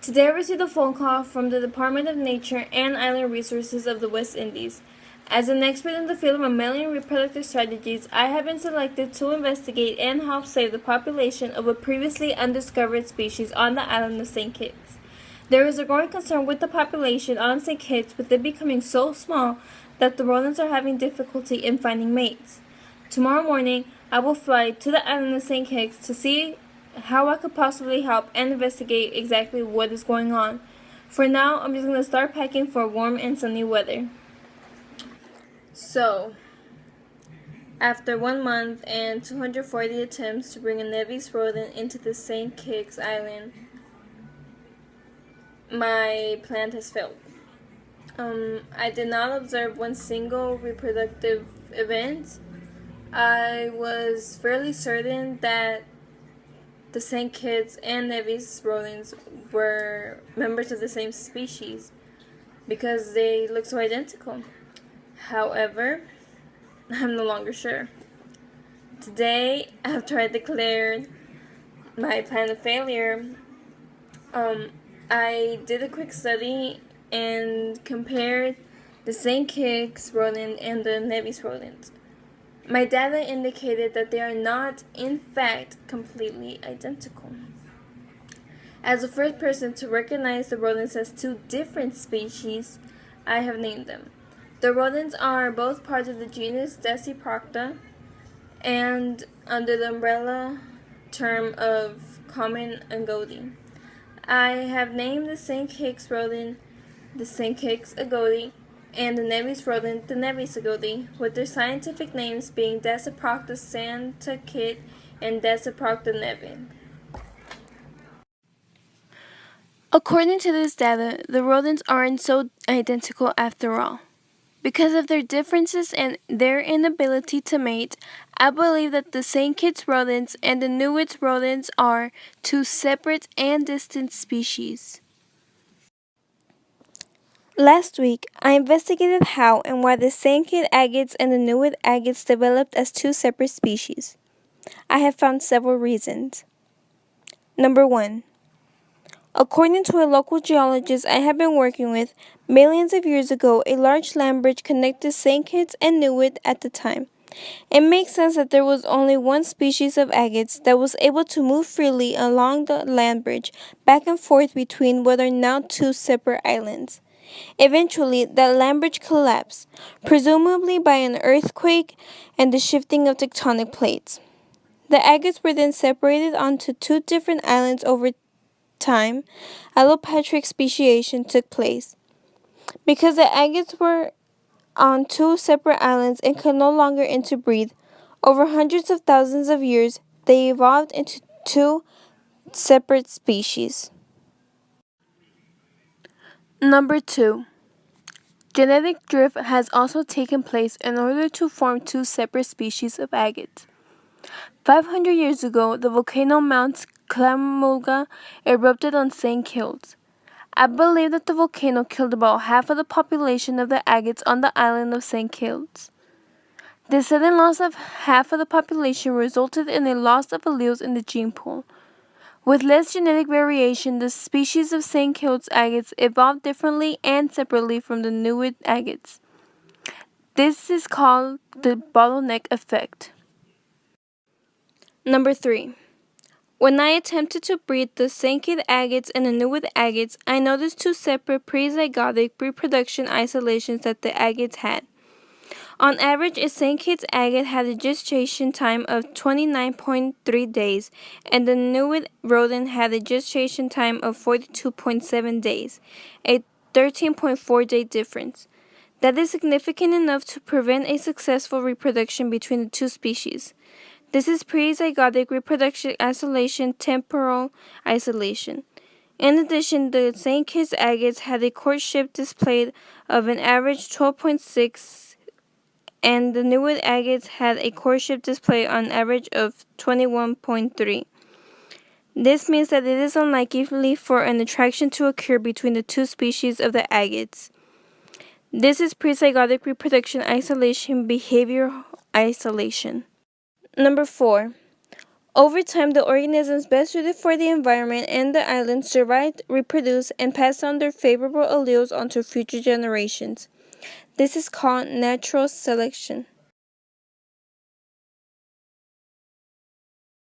Today I received a phone call from the Department of Nature and Island Resources of the West Indies. As an expert in the field of mammalian reproductive strategies, I have been selected to investigate and help save the population of a previously undiscovered species on the island of St. Kitts. There is a growing concern with the population on St. Kitts, with it becoming so small that the rodents are having difficulty in finding mates. Tomorrow morning, I will fly to the island of St. Kitts to see how I could possibly help and investigate exactly what is going on. For now, I'm just going to start packing for warm and sunny weather. So, after 1 month and 240 attempts to bring a Nevis rodent into the St. Kitts Island, my plan has failed. I did not observe one single reproductive event. I was fairly certain that the St. Kitts and Nevis rodents were members of the same species because they look so identical. However, I'm no longer sure. Today, after I declared my plan a failure, I did a quick study and compared the St. Kitts rodent and the Nevis rodent. My data indicated that they are not, in fact, completely identical. As the first person to recognize the rodents as two different species, I have named them. The rodents are both part of the genus Deciprocta and under the umbrella term of common agouti. I have named the St. Kitts rodent the St. Kitts agouti and the Nevis rodent the Nevis agouti, with their scientific names being Deciprocta Santa Kit and Deciprocta nevi. According to this data, the rodents aren't so identical after all. Because of their differences and their inability to mate, I believe that the St. Kitts rodents and the Nevis rodents are two separate and distinct species. Last week, I investigated how and why the St. Kitts agates and the Nevis agates developed as two separate species. I have found several reasons. Number 1. According to a local geologist I have been working with, millions of years ago, a large land bridge connected St. Kitts and Nevis at the time. It makes sense that there was only one species of agates that was able to move freely along the land bridge, back and forth between what are now two separate islands. Eventually, that land bridge collapsed, presumably by an earthquake and the shifting of tectonic plates. The agates were then separated onto two different islands over time. Allopatric speciation took place. Because the agates were on two separate islands and could no longer interbreed, over hundreds of thousands of years, they evolved into two separate species. Number 2. Genetic drift has also taken place in order to form two separate species of agates. 500 years ago, the volcano Mount Klamulga erupted on St. Kitts. I believe that the volcano killed about half of the population of the agates on the island of St. Kitts. The sudden loss of half of the population resulted in a loss of alleles in the gene pool. With less genetic variation, the species of St. Kitts agates evolved differently and separately from the Nevis agates. This is called the bottleneck effect. Number 3. When I attempted to breed the St. Kitts agates and the Nevis agates, I noticed two separate pre-zygotic reproduction isolations that the agates had. On average, a St. Kitts agate had a gestation time of 29.3 days, and the Nevis rodent had a gestation time of 42.7 days, a 13.4-day difference. That is significant enough to prevent a successful reproduction between the two species. This is pre-zygotic reproduction isolation, temporal isolation. In addition, the St. Kitts agates had a courtship display of an average 12.6, and the Nevis agates had a courtship display on average of 21.3. This means that it is unlikely for an attraction to occur between the two species of the agates. This is pre-zygotic reproduction isolation, behavior isolation. Number 4. Over time, the organisms best suited for the environment and the island survived, reproduced, and passed on their favorable alleles onto future generations. This is called natural selection.